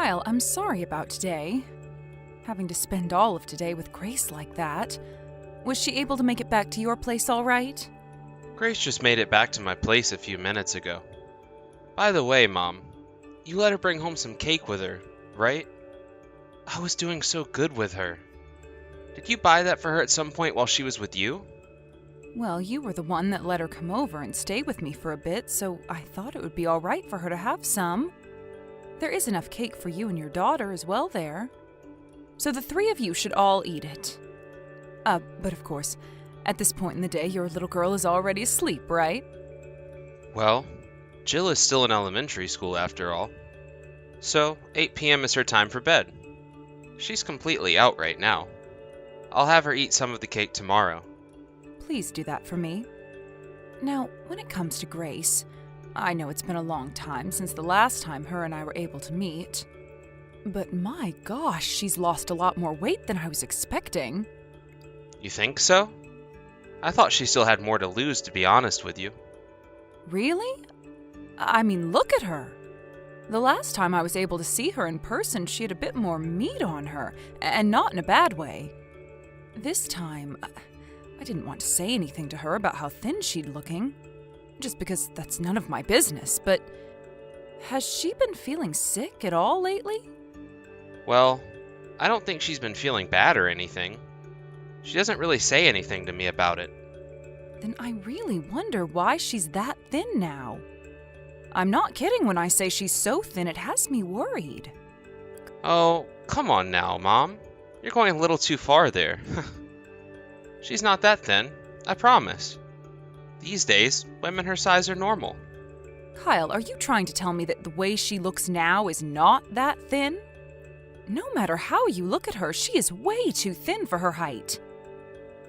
Kyle, I'm sorry about today. Having to spend all of today with Grace like that. Was she able to make it back to your place all right? Grace just made it back to my place a few minutes ago. By the way, Mom, you let her bring home some cake with her, right? I was doing so good with her. Did you buy that for her at some point while she was with you? Well, you were the one that let her come over and stay with me for a bit, so I thought it would be all right for her to have some. There is enough cake for you and your daughter as well there. So the three of you should all eat it. But of course, at this point in the day, your little girl is already asleep, right? Well, Jill is still in elementary school after all. So, 8 p.m. is her time for bed. She's completely out right now. I'll have her eat some of the cake tomorrow. Please do that for me. Now, when it comes to Grace, I know it's been a long time since the last time her and I were able to meet. But my gosh, she's lost a lot more weight than I was expecting. You think so? I thought she still had more to lose, to be honest with you. Really? I mean, look at her. The last time I was able to see her in person, she had a bit more meat on her, and not in a bad way. This time, I didn't want to say anything to her about how thin she'd looking, just because that's none of my business, but has she been feeling sick at all lately? Well, I don't think she's been feeling bad or anything. She doesn't really say anything to me about it. Then I really wonder why she's that thin now. I'm not kidding when I say she's so thin it has me worried. Oh, come on now, Mom. You're going a little too far there. She's not that thin, I promise. These days, women her size are normal. Kyle, are you trying to tell me that the way she looks now is not that thin? No matter how you look at her, she is way too thin for her height.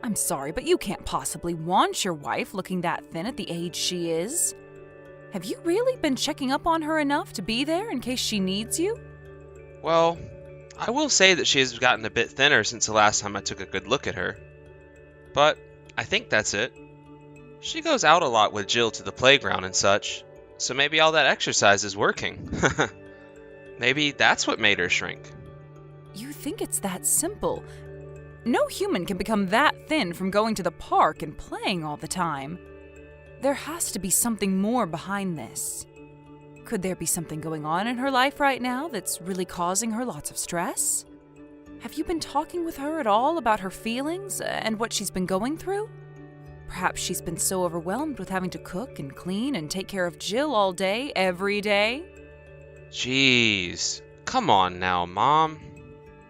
I'm sorry, but you can't possibly want your wife looking that thin at the age she is. Have you really been checking up on her enough to be there in case she needs you? Well, I will say that she has gotten a bit thinner since the last time I took a good look at her. But I think that's it. She goes out a lot with Jill to the playground and such, so maybe all that exercise is working. Maybe that's what made her shrink. You think it's that simple? No human can become that thin from going to the park and playing all the time. There has to be something more behind this. Could there be something going on in her life right now that's really causing her lots of stress? Have you been talking with her at all about her feelings and what she's been going through? Perhaps she's been so overwhelmed with having to cook and clean and take care of Jill all day, every day? Jeez, come on now, Mom.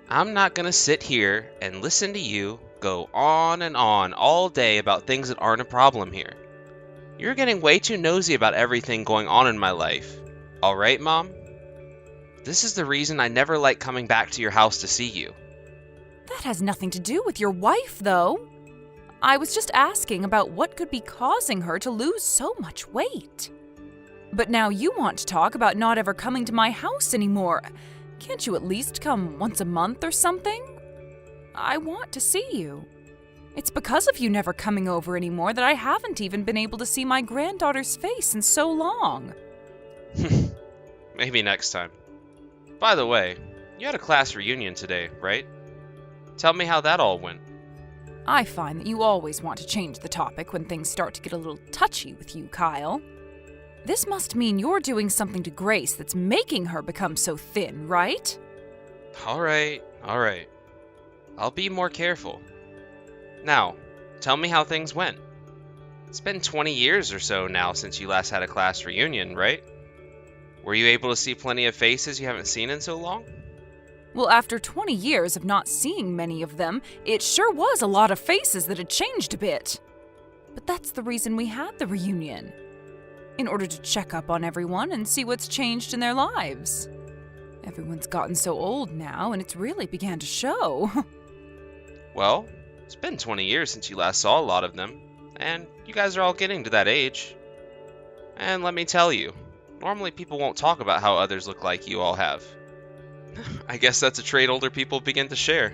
I'm not gonna sit here and listen to you go on and on all day about things that aren't a problem here. You're getting way too nosy about everything going on in my life. Alright, Mom? This is the reason I never like coming back to your house to see you. That has nothing to do with your wife, though. I was just asking about what could be causing her to lose so much weight. But now you want to talk about not ever coming to my house anymore. Can't you at least come once a month or something? I want to see you. It's because of you never coming over anymore that I haven't even been able to see my granddaughter's face in so long. Maybe next time. By the way, you had a class reunion today, right? Tell me how that all went. I find that you always want to change the topic when things start to get a little touchy with you, Kyle. This must mean you're doing something to Grace that's making her become so thin, right? Alright. I'll be more careful. Now, tell me how things went. It's been 20 years or so now since you last had a class reunion, right? Were you able to see plenty of faces you haven't seen in so long? Well, after 20 years of not seeing many of them, it sure was a lot of faces that had changed a bit. But that's the reason we had the reunion. In order to check up on everyone and see what's changed in their lives. Everyone's gotten so old now, and it's really began to show. Well, it's been 20 years since you last saw a lot of them, and you guys are all getting to that age. And let me tell you, normally people won't talk about how others look like you all have. I guess that's a trait older people begin to share.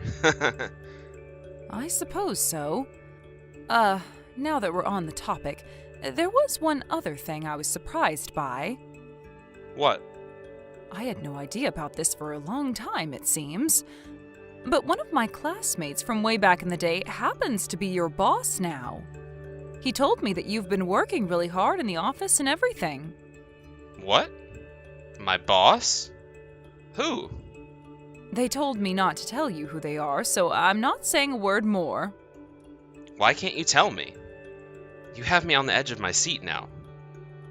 I suppose so. Now that we're on the topic, there was one other thing I was surprised by. What? I had no idea about this for a long time, it seems. But one of my classmates from way back in the day happens to be your boss now. He told me that you've been working really hard in the office and everything. What? My boss? Who? They told me not to tell you who they are, so I'm not saying a word more. Why can't you tell me? You have me on the edge of my seat now.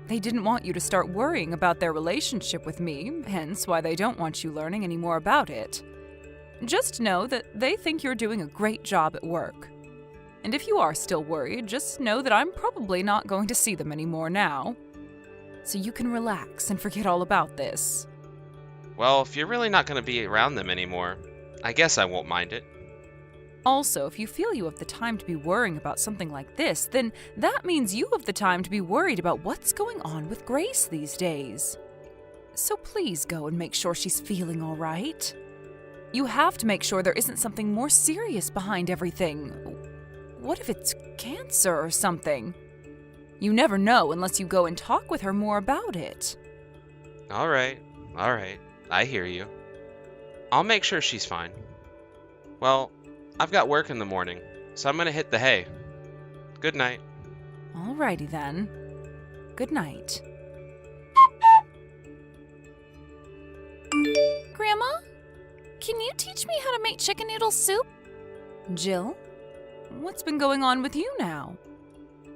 They didn't want you to start worrying about their relationship with me, hence why they don't want you learning any more about it. Just know that they think you're doing a great job at work. And if you are still worried, just know that I'm probably not going to see them anymore now. So you can relax and forget all about this. Well, if you're really not going to be around them anymore, I guess I won't mind it. Also, if you feel you have the time to be worrying about something like this, then that means you have the time to be worried about what's going on with Grace these days. So please go and make sure she's feeling all right. You have to make sure there isn't something more serious behind everything. What if it's cancer or something? You never know unless you go and talk with her more about it. All right. I hear you. I'll make sure she's fine. Well, I've got work in the morning, so I'm gonna hit the hay. Good night. Alrighty then. Good night. Grandma, can you teach me how to make chicken noodle soup? Jill, what's been going on with you now?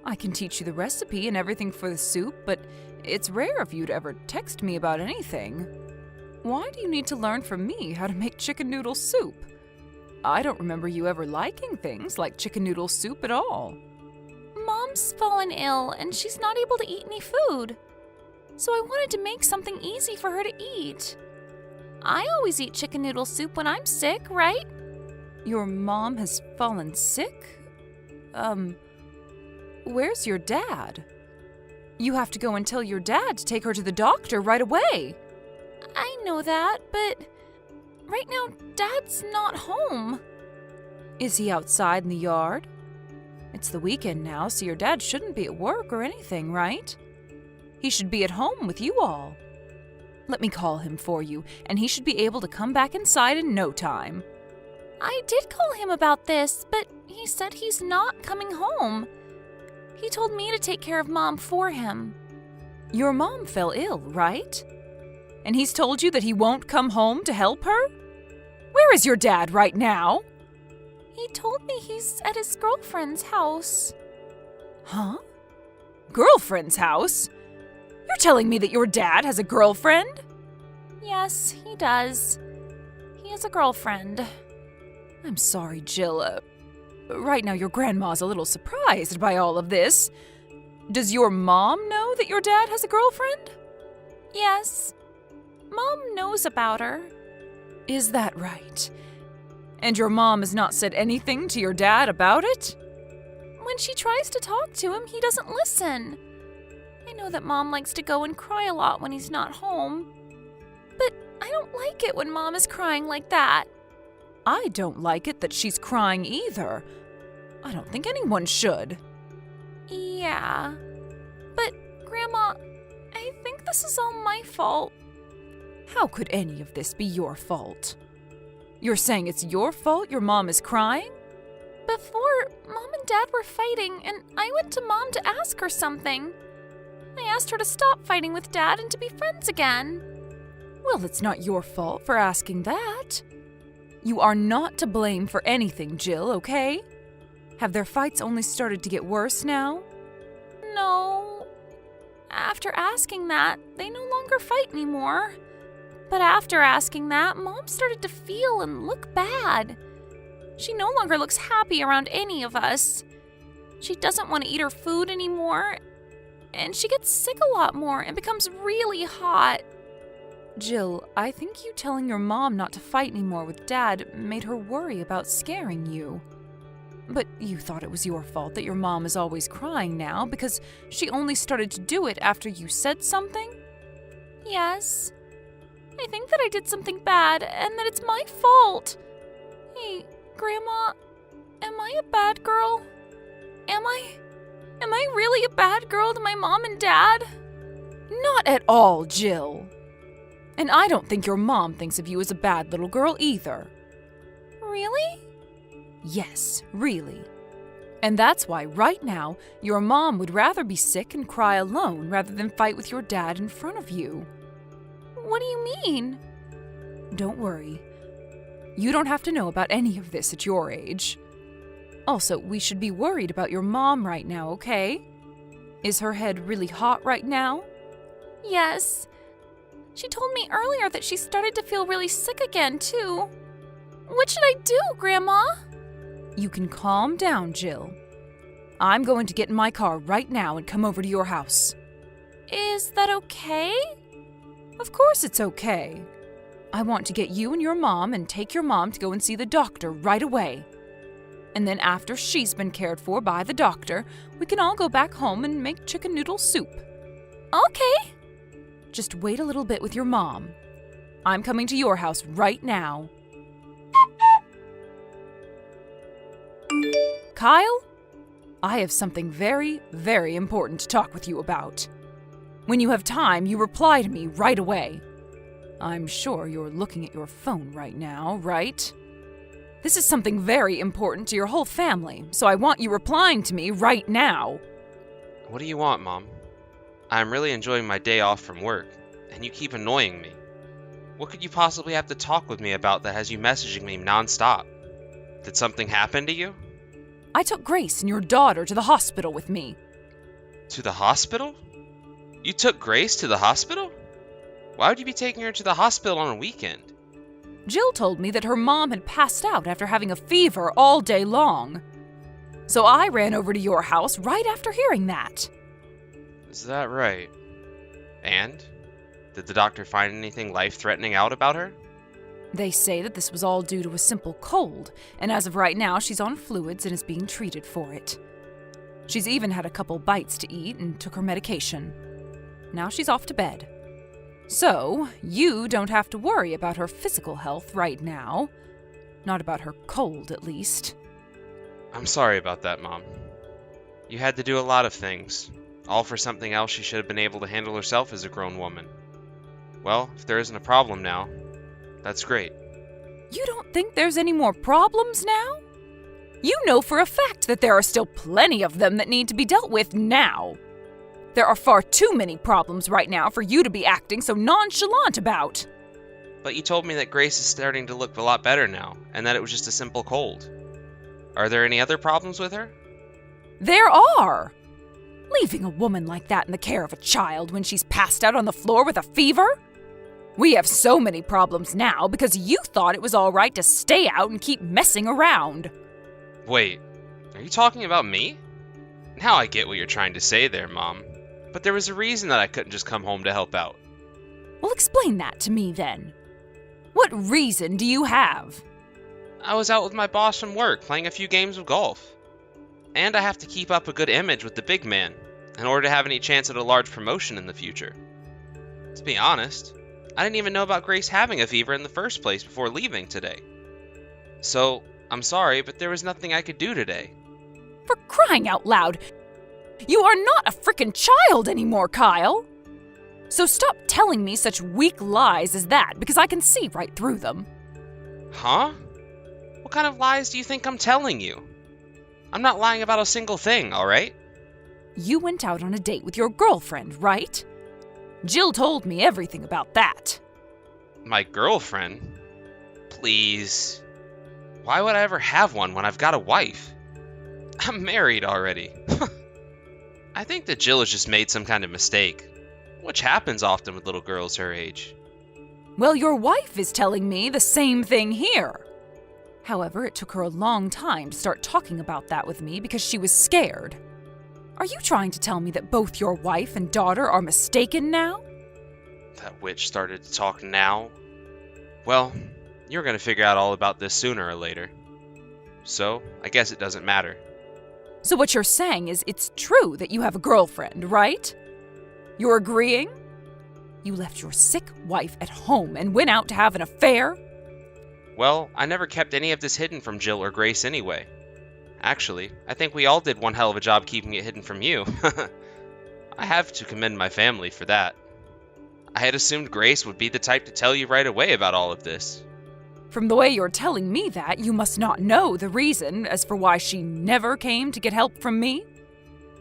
I can teach you the recipe and everything for the soup, but it's rare of you to ever text me about anything. Why do you need to learn from me how to make chicken noodle soup? I don't remember you ever liking things like chicken noodle soup at all. Mom's fallen ill and she's not able to eat any food. So I wanted to make something easy for her to eat. I always eat chicken noodle soup when I'm sick, right? Your mom has fallen sick? Where's your dad? You have to go and tell your dad to take her to the doctor right away. I know that, but right now Dad's not home. Is he outside in the yard? It's the weekend now, so your dad shouldn't be at work or anything, right? He should be at home with you all. Let me call him for you, and he should be able to come back inside in no time. I did call him about this, but he said he's not coming home. He told me to take care of Mom for him. Your mom fell ill, right? And he's told you that he won't come home to help her? Where is your dad right now? He told me he's at his girlfriend's house. Huh? Girlfriend's house? You're telling me that your dad has a girlfriend? Yes, he does. He has a girlfriend. I'm sorry, Jill. Right now your grandma's a little surprised by all of this. Does your mom know that your dad has a girlfriend? Yes. Mom knows about her. Is that right? And your mom has not said anything to your dad about it? When she tries to talk to him, he doesn't listen. I know that Mom likes to go and cry a lot when he's not home. But I don't like it when Mom is crying like that. I don't like it that she's crying either. I don't think anyone should. Yeah. But, Grandma, I think this is all my fault. How could any of this be your fault? You're saying it's your fault your mom is crying? Before, Mom and Dad were fighting, and I went to Mom to ask her something. I asked her to stop fighting with Dad and to be friends again. Well, it's not your fault for asking that. You are not to blame for anything, Jill, okay? Have their fights only started to get worse now? No. After asking that, they no longer fight anymore. But after asking that, Mom started to feel and look bad. She no longer looks happy around any of us. She doesn't want to eat her food anymore. And she gets sick a lot more and becomes really hot. Jill, I think you telling your mom not to fight anymore with Dad made her worry about scaring you. But you thought it was your fault that your mom is always crying now because she only started to do it after you said something? Yes. I think that I did something bad and that it's my fault. Hey, Grandma, am I a bad girl? Am I really a bad girl to my mom and Dad? Not at all, Jill. And I don't think your mom thinks of you as a bad little girl either. Really? Yes, really. And that's why right now, your mom would rather be sick and cry alone rather than fight with your dad in front of you. What do you mean? Don't worry. You don't have to know about any of this at your age. Also, we should be worried about your mom right now, okay? Is her head really hot right now? Yes. She told me earlier that she started to feel really sick again, too. What should I do, Grandma? You can calm down, Jill. I'm going to get in my car right now and come over to your house. Is that okay? Of course it's okay. I want to get you and your mom and take your mom to go and see the doctor right away. And then after she's been cared for by the doctor, we can all go back home and make chicken noodle soup. Okay. Just wait a little bit with your mom. I'm coming to your house right now. Kyle, I have something very, very important to talk with you about. When you have time, you reply to me right away. I'm sure you're looking at your phone right now, right? This is something very important to your whole family, so I want you replying to me right now. What do you want, Mom? I'm really enjoying my day off from work, and you keep annoying me. What could you possibly have to talk with me about that has you messaging me nonstop? Did something happen to you? I took Grace and your daughter to the hospital with me. To the hospital? You took Grace to the hospital? Why would you be taking her to the hospital on a weekend? Jill told me that her mom had passed out after having a fever all day long. So I ran over to your house right after hearing that. Is that right? And? Did the doctor find anything life-threatening out about her? They say that this was all due to a simple cold, and as of right now, she's on fluids and is being treated for it. She's even had a couple bites to eat and took her medication. Now she's off to bed. So, you don't have to worry about her physical health right now. Not about her cold, at least. I'm sorry about that, Mom. You had to do a lot of things, all for something else she should have been able to handle herself as a grown woman. Well, if there isn't a problem now, that's great. You don't think there's any more problems now? You know for a fact that there are still plenty of them that need to be dealt with now. There are far too many problems right now for you to be acting so nonchalant about. But you told me that Grace is starting to look a lot better now, and that it was just a simple cold. Are there any other problems with her? There are! Leaving a woman like that in the care of a child when she's passed out on the floor with a fever? We have so many problems now because you thought it was all right to stay out and keep messing around. Wait, are you talking about me? Now I get what you're trying to say there, Mom. But there was a reason that I couldn't just come home to help out. Well, explain that to me then. What reason do you have? I was out with my boss from work playing a few games of golf. And I have to keep up a good image with the big man in order to have any chance at a large promotion in the future. To be honest, I didn't even know about Grace having a fever in the first place before leaving today. So, I'm sorry, but there was nothing I could do today. For crying out loud! You are not a frickin' child anymore, Kyle! So stop telling me such weak lies as that, because I can see right through them. Huh? What kind of lies do you think I'm telling you? I'm not lying about a single thing, alright? You went out on a date with your girlfriend, right? Jill told me everything about that. My girlfriend? Please. Why would I ever have one when I've got a wife? I'm married already. I think that Jill has just made some kind of mistake, which happens often with little girls her age. Well, your wife is telling me the same thing here. However, it took her a long time to start talking about that with me because she was scared. Are you trying to tell me that both your wife and daughter are mistaken now? That witch started to talk now? Well, you're going to figure out all about this sooner or later. So, I guess it doesn't matter. So what you're saying is it's true that you have a girlfriend, right? You're agreeing? You left your sick wife at home and went out to have an affair? Well, I never kept any of this hidden from Jill or Grace anyway. Actually, I think we all did one hell of a job keeping it hidden from you. I have to commend my family for that. I had assumed Grace would be the type to tell you right away about all of this. From the way you're telling me that, you must not know the reason as for why she never came to get help from me.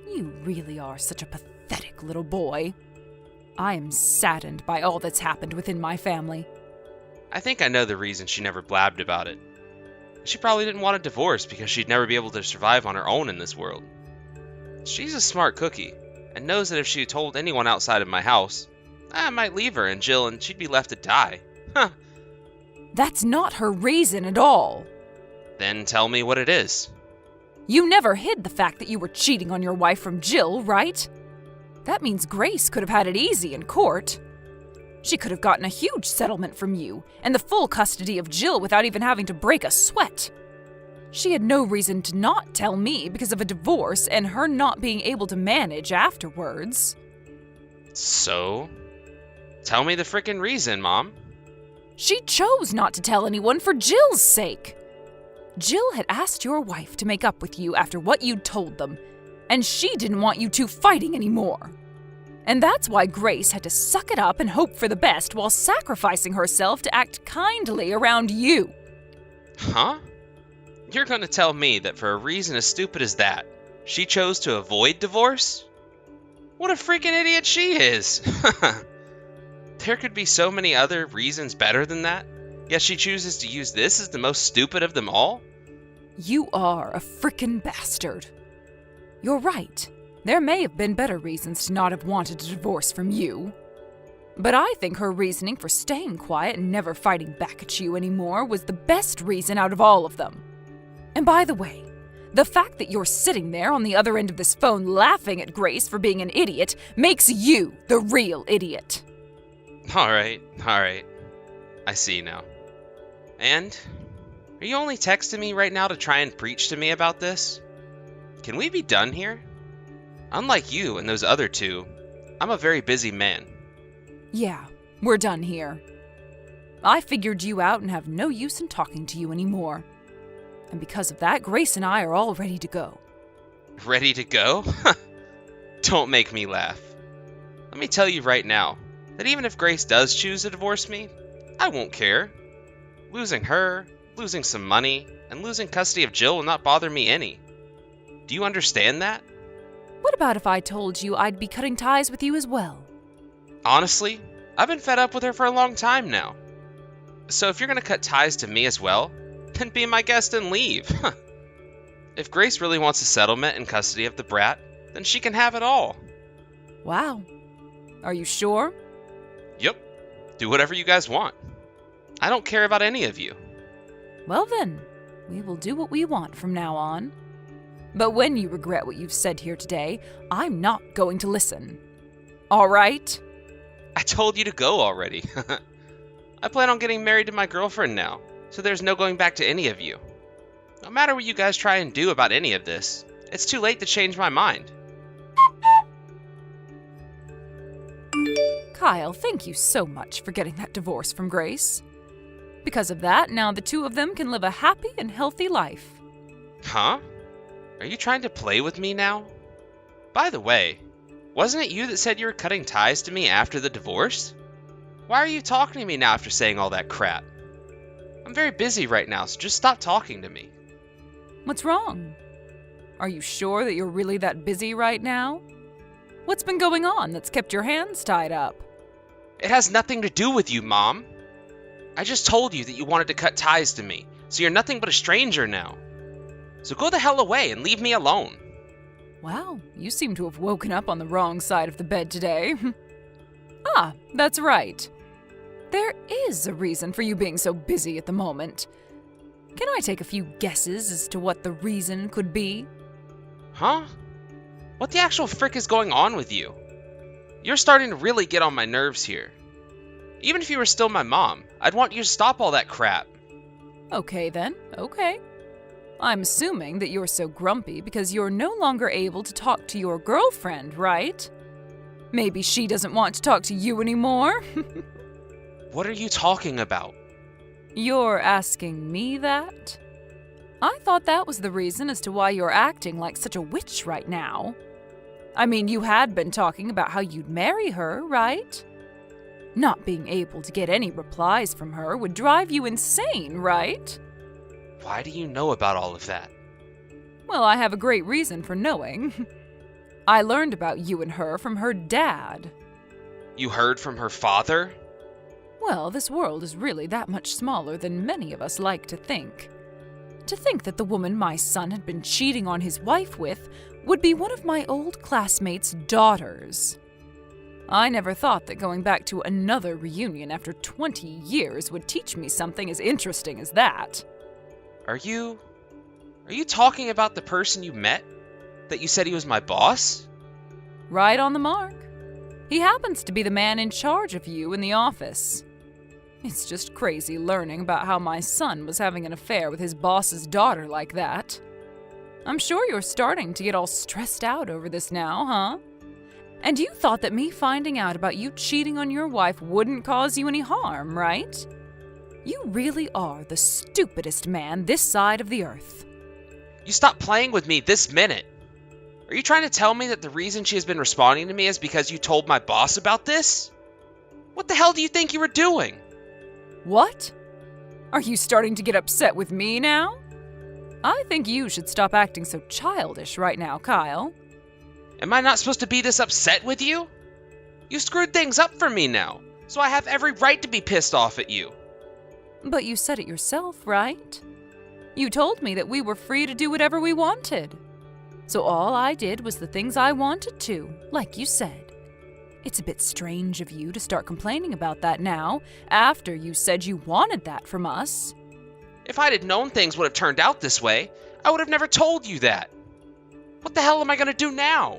You really are such a pathetic little boy. I am saddened by all that's happened within my family. I think I know the reason she never blabbed about it. She probably didn't want a divorce because she'd never be able to survive on her own in this world. She's a smart cookie, and knows that if she told anyone outside of my house, I might leave her and Jill and she'd be left to die. Huh. That's not her reason at all. Then tell me what it is. You never hid the fact that you were cheating on your wife from Jill, right? That means Grace could have had it easy in court. She could have gotten a huge settlement from you and the full custody of Jill without even having to break a sweat. She had no reason to not tell me because of a divorce and her not being able to manage afterwards. So? Tell me the frickin' reason, Mom. She chose not to tell anyone for Jill's sake. Jill had asked your wife to make up with you after what you'd told them, and she didn't want you two fighting anymore. And that's why Grace had to suck it up and hope for the best while sacrificing herself to act kindly around you. Huh? You're gonna tell me that for a reason as stupid as that, she chose to avoid divorce? What a freaking idiot she is! There could be so many other reasons better than that, yet she chooses to use this as the most stupid of them all? You are a frickin' bastard. You're right. There may have been better reasons to not have wanted a divorce from you. But I think her reasoning for staying quiet and never fighting back at you anymore was the best reason out of all of them. And by the way, the fact that you're sitting there on the other end of this phone laughing at Grace for being an idiot makes you the real idiot. Alright. I see now. And? Are you only texting me right now to try and preach to me about this? Can we be done here? Unlike you and those other two, I'm a very busy man. Yeah, we're done here. I figured you out and have no use in talking to you anymore. And because of that, Grace and I are all ready to go. Ready to go? Don't make me laugh. Let me tell you right now, that even if Grace does choose to divorce me, I won't care. Losing her, losing some money, and losing custody of Jill will not bother me any. Do you understand that? What about if I told you I'd be cutting ties with you as well? Honestly, I've been fed up with her for a long time now. So if you're gonna cut ties to me as well, then be my guest and leave. If Grace really wants a settlement and custody of the brat, then she can have it all. Wow. Are you sure? Yep. Do whatever you guys want. I don't care about any of you. Well then, we will do what we want from now on. But when you regret what you've said here today, I'm not going to listen. All right? I told you to go already. I plan on getting married to my girlfriend now, so there's no going back to any of you. No matter what you guys try and do about any of this, it's too late to change my mind. Kyle, thank you so much for getting that divorce from Grace. Because of that, now the two of them can live a happy and healthy life. Huh? Are you trying to play with me now? By the way, wasn't it you that said you were cutting ties to me after the divorce? Why are you talking to me now after saying all that crap? I'm very busy right now, so just stop talking to me. What's wrong? Are you sure that you're really that busy right now? What's been going on that's kept your hands tied up? It has nothing to do with you, Mom. I just told you that you wanted to cut ties to me, so you're nothing but a stranger now. So go the hell away and leave me alone. Wow, you seem to have woken up on the wrong side of the bed today. Ah, that's right. There is a reason for you being so busy at the moment. Can I take a few guesses as to what the reason could be? Huh? What the actual frick is going on with you? You're starting to really get on my nerves here. Even if you were still my mom, I'd want you to stop all that crap. Okay then, okay. I'm assuming that you're so grumpy because you're no longer able to talk to your girlfriend, right? Maybe she doesn't want to talk to you anymore? What are you talking about? You're asking me that? I thought that was the reason as to why you're acting like such a witch right now. I mean, you had been talking about how you'd marry her, right? Not being able to get any replies from her would drive you insane, right? Why do you know about all of that? Well, I have a great reason for knowing. I learned about you and her from her dad. You heard from her father? Well, this world is really that much smaller than many of us like to think. To think that the woman my son had been cheating on his wife with would be one of my old classmates' daughters. I never thought that going back to another reunion after 20 years would teach me something as interesting as that. Are you talking about the person you met? That you said he was my boss? Right on the mark. He happens to be the man in charge of you in the office. It's just crazy learning about how my son was having an affair with his boss's daughter like that. I'm sure you're starting to get all stressed out over this now, huh? And you thought that me finding out about you cheating on your wife wouldn't cause you any harm, right? You really are the stupidest man this side of the earth. You stop playing with me this minute. Are you trying to tell me that the reason she has been responding to me is because you told my boss about this? What the hell do you think you were doing? What? Are you starting to get upset with me now? I think you should stop acting so childish right now, Kyle. Am I not supposed to be this upset with you? You screwed things up for me now, so I have every right to be pissed off at you. But you said it yourself, right? You told me that we were free to do whatever we wanted. So all I did was the things I wanted to, like you said. It's a bit strange of you to start complaining about that now, after you said you wanted that from us. If I'd have known things would have turned out this way, I would have never told you that. What the hell am I gonna do now?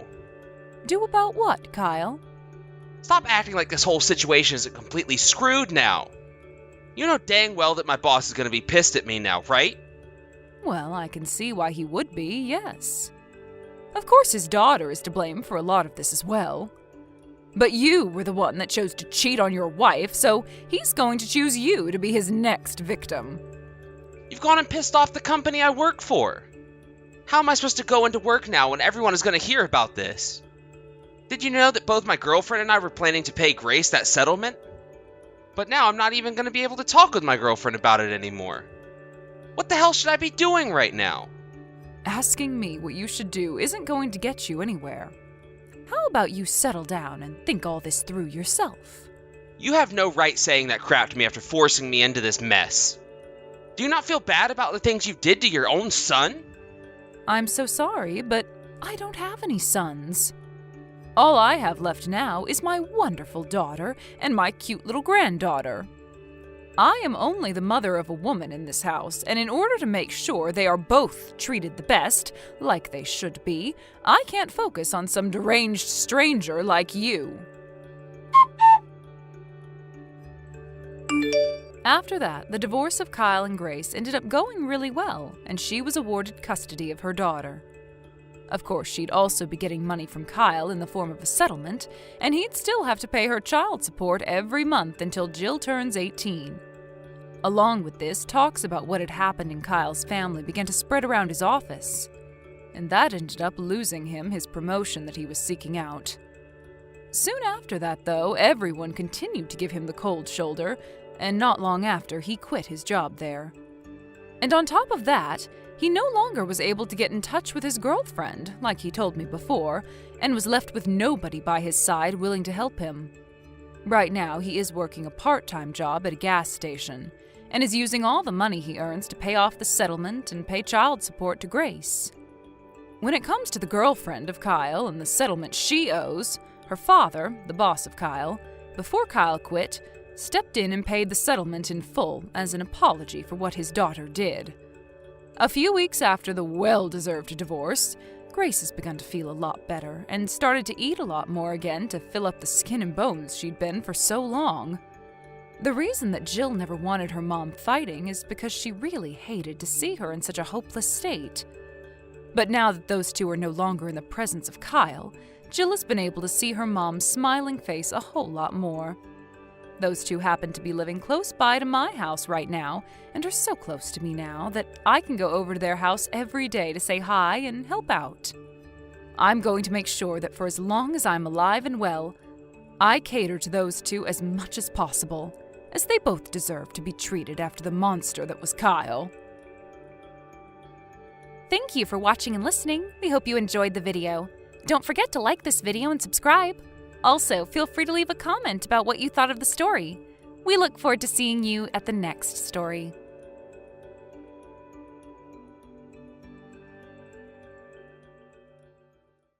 Do about what, Kyle? Stop acting like this whole situation isn't completely screwed now. You know dang well that my boss is gonna be pissed at me now, right? Well, I can see why he would be, yes. Of course his daughter is to blame for a lot of this as well. But you were the one that chose to cheat on your wife, so he's going to choose you to be his next victim. You've gone and pissed off the company I work for. How am I supposed to go into work now when everyone is going to hear about this? Did you know that both my girlfriend and I were planning to pay Grace that settlement? But now I'm not even going to be able to talk with my girlfriend about it anymore. What the hell should I be doing right now? Asking me what you should do isn't going to get you anywhere. How about you settle down and think all this through yourself? You have no right saying that crap to me after forcing me into this mess. Do you not feel bad about the things you did to your own son? I'm so sorry, but I don't have any sons. All I have left now is my wonderful daughter and my cute little granddaughter. I am only the mother of a woman in this house, and in order to make sure they are both treated the best, like they should be, I can't focus on some deranged stranger like you. After that, the divorce of Kyle and Grace ended up going really well, and she was awarded custody of her daughter. Of course, she'd also be getting money from Kyle in the form of a settlement, and he'd still have to pay her child support every month until Jill turns 18. Along with this, talks about what had happened in Kyle's family began to spread around his office, and that ended up losing him his promotion that he was seeking out. Soon after that, though, everyone continued to give him the cold shoulder, and not long after, he quit his job there. And on top of that, he no longer was able to get in touch with his girlfriend, like he told me before, and was left with nobody by his side willing to help him. Right now, he is working a part-time job at a gas station, and is using all the money he earns to pay off the settlement and pay child support to Grace. When it comes to the girlfriend of Kyle and the settlement she owes, her father, the boss of Kyle, before Kyle quit, stepped in and paid the settlement in full as an apology for what his daughter did. A few weeks after the well-deserved divorce, Grace has begun to feel a lot better and started to eat a lot more again to fill up the skin and bones she'd been for so long. The reason that Jill never wanted her mom fighting is because she really hated to see her in such a hopeless state. But now that those two are no longer in the presence of Kyle, Jill has been able to see her mom's smiling face a whole lot more. Those two happen to be living close by to my house right now, and are so close to me now that I can go over to their house every day to say hi and help out. I'm going to make sure that for as long as I'm alive and well, I cater to those two as much as possible, as they both deserve to be treated after the monster that was Kyle. Thank you for watching and listening. We hope you enjoyed the video. Don't forget to like this video and subscribe. Also, feel free to leave a comment about what you thought of the story. We look forward to seeing you at the next story.